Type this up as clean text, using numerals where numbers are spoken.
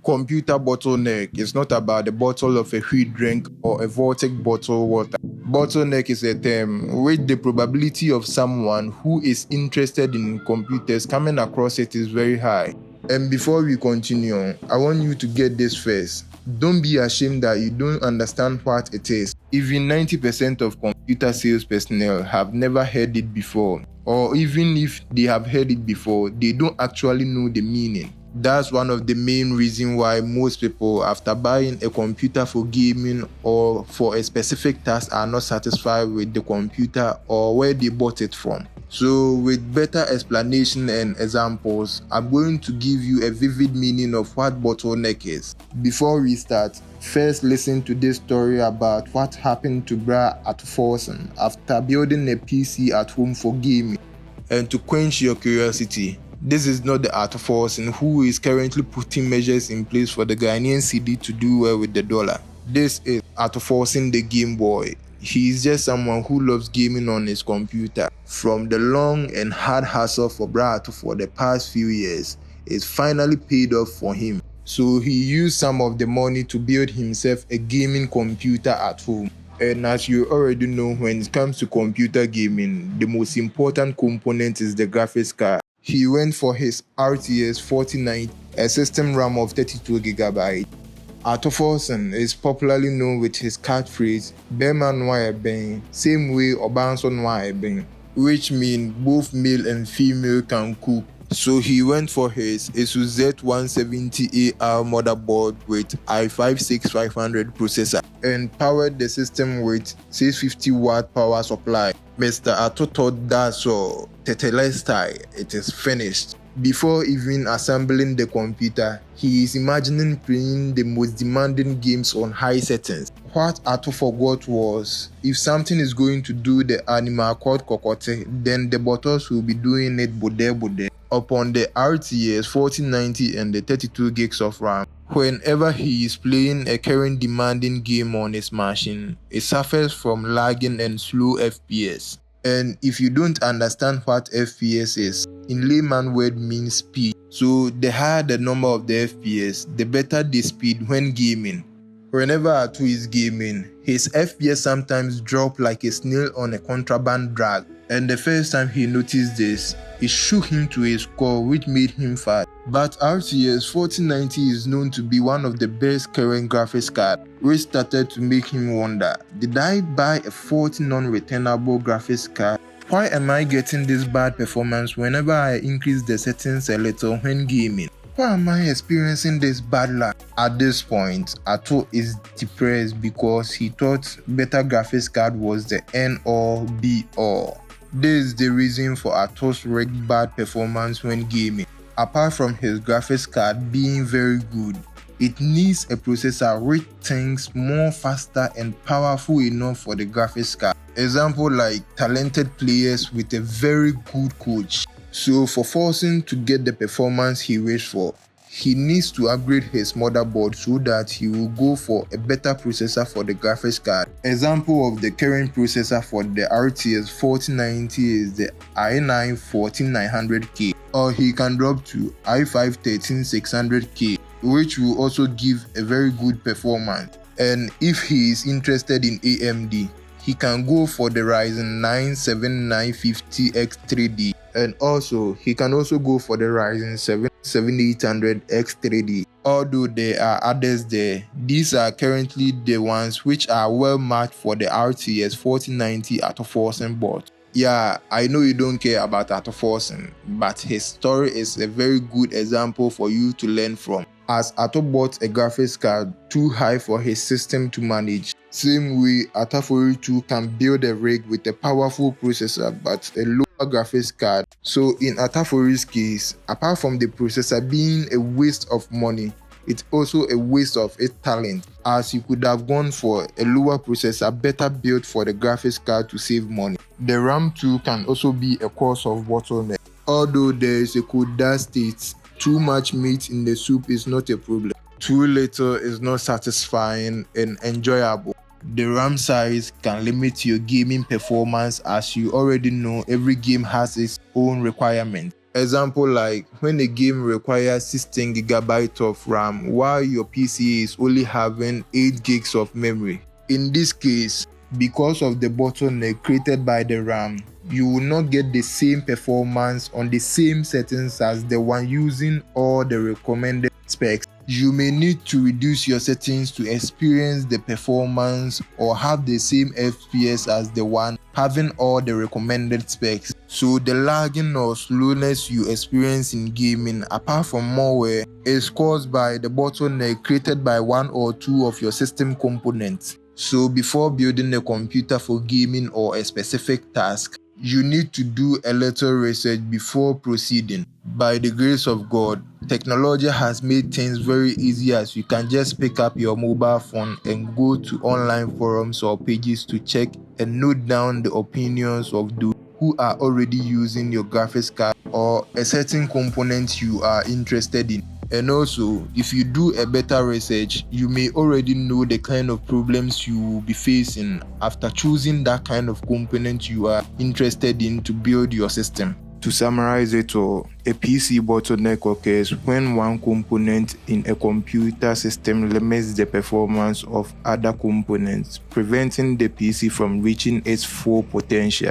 Computer bottleneck is not about the bottle of a wheat drink or a Vortex bottle water. Bottleneck is a term which the probability of someone who is interested in computers coming across it is very high. And before we continue, I want you to get this first. Don't be ashamed that you don't understand what it is. Even 90% of computer sales personnel have never heard it before, or even if they have heard it before, they don't actually know the meaning. That's one of the main reasons why most people, after buying a computer for gaming or for a specific task, are not satisfied with the computer or where they bought it from. So with better explanation and examples, I'm going to give you a vivid meaning of what bottleneck is. Before we start, first listen to this story about what happened to Bra Atforson after building a PC at home for gaming. And to quench your curiosity, this is not the Atforson who is currently putting measures in place for the Ghanaian cedi to do well with the dollar. This is Atforson the Game Boy. He is just someone who loves gaming on his computer. From the long and hard hustle for Brato for the past few years, it's finally paid off for him. So he used some of the money to build himself a gaming computer at home. And as you already know, when it comes to computer gaming, the most important component is the graphics card. He went for his RTX 4090, a system RAM of 32GB. Atforson is popularly known with his catchphrase, "Bema Noa Ben," same way Obanso Noa Ben, which means both male and female can cook. So he went for his Asus Z170AR motherboard with i5-6500 processor and powered the system with 650-watt power supply. Mr. Ato thought that's all, tetelestai, it is finished. Before even assembling the computer, he is imagining playing the most demanding games on high settings. What Ato forgot was, if something is going to do the animal called kokote, then the buttons will be doing it bode. Upon the RTX 4090 and the 32 gigs of RAM, whenever he is playing a current demanding game on his machine, it suffers from lagging and slow FPS. And if you don't understand what FPS is, in layman word means speed. So the higher the number of the FPS, the better the speed when gaming. Whenever Atu is gaming, his FPS sometimes drop like a snail on a contraband drag. And the first time he noticed this, it shook him to his core, which made him fat. But RTX 4090 is known to be one of the best current graphics cards, which started to make him wonder, did I buy a 40 non-returnable graphics card? Why am I getting this bad performance whenever I increase the settings a little when gaming? Why am I experiencing this bad luck? At this point, Ato is depressed because he thought better graphics card was the end all be all. This is the reason for Ato's rigged bad performance when gaming. Apart from his graphics card being very good, it needs a processor which thinks more faster and powerful enough for the graphics card. Example like talented players with a very good coach. So for forcing to get the performance he wished for, he needs to upgrade his motherboard so that he will go for a better processor for the graphics card. Example of the current processor for the RTX 4090 is the i9 14900K, or he can drop to i5 13600K, which will also give a very good performance. And if he is interested in AMD, he can go for the Ryzen 9 7950X3D, and also he can also go for the Ryzen 7 7800X3D. Although there are others there, these are currently the ones which are well matched for the RTX 4090 Atforson board. Yeah, I know you don't care about Atforson, but his story is a very good example for you to learn from, as Ato bought a graphics card too high for his system to manage. Same way, Atafori too can build a rig with a powerful processor but a lower graphics card. So in Atafori's case, apart from the processor being a waste of money, it's also a waste of its talent, as you could have gone for a lower processor better built for the graphics card to save money. The RAM too can also be a cause of bottleneck. Although there is a code that states too much meat in the soup is not a problem, too little is not satisfying and enjoyable. The RAM size can limit your gaming performance, as you already know every game has its own requirement. Example like when a game requires 16 gigabytes of RAM while your PC is only having 8 gigs of memory. In this case, because of the bottleneck created by the RAM, you will not get the same performance on the same settings as the one using all the recommended specs. You may need to reduce your settings to experience the performance or have the same FPS as the one having all the recommended specs. So the lagging or slowness you experience in gaming, apart from malware, is caused by the bottleneck created by one or two of your system components. So before building a computer for gaming or a specific task, you need to do a little research before proceeding. By the grace of God, technology has made things very easy, as you can just pick up your mobile phone and go to online forums or pages to check and note down the opinions of those who are already using your graphics card or a certain component you are interested in. And also, if you do a better research, you may already know the kind of problems you will be facing after choosing that kind of component you are interested in to build your system. To summarize it all, a PC bottleneck occurs when one component in a computer system limits the performance of other components, preventing the PC from reaching its full potential.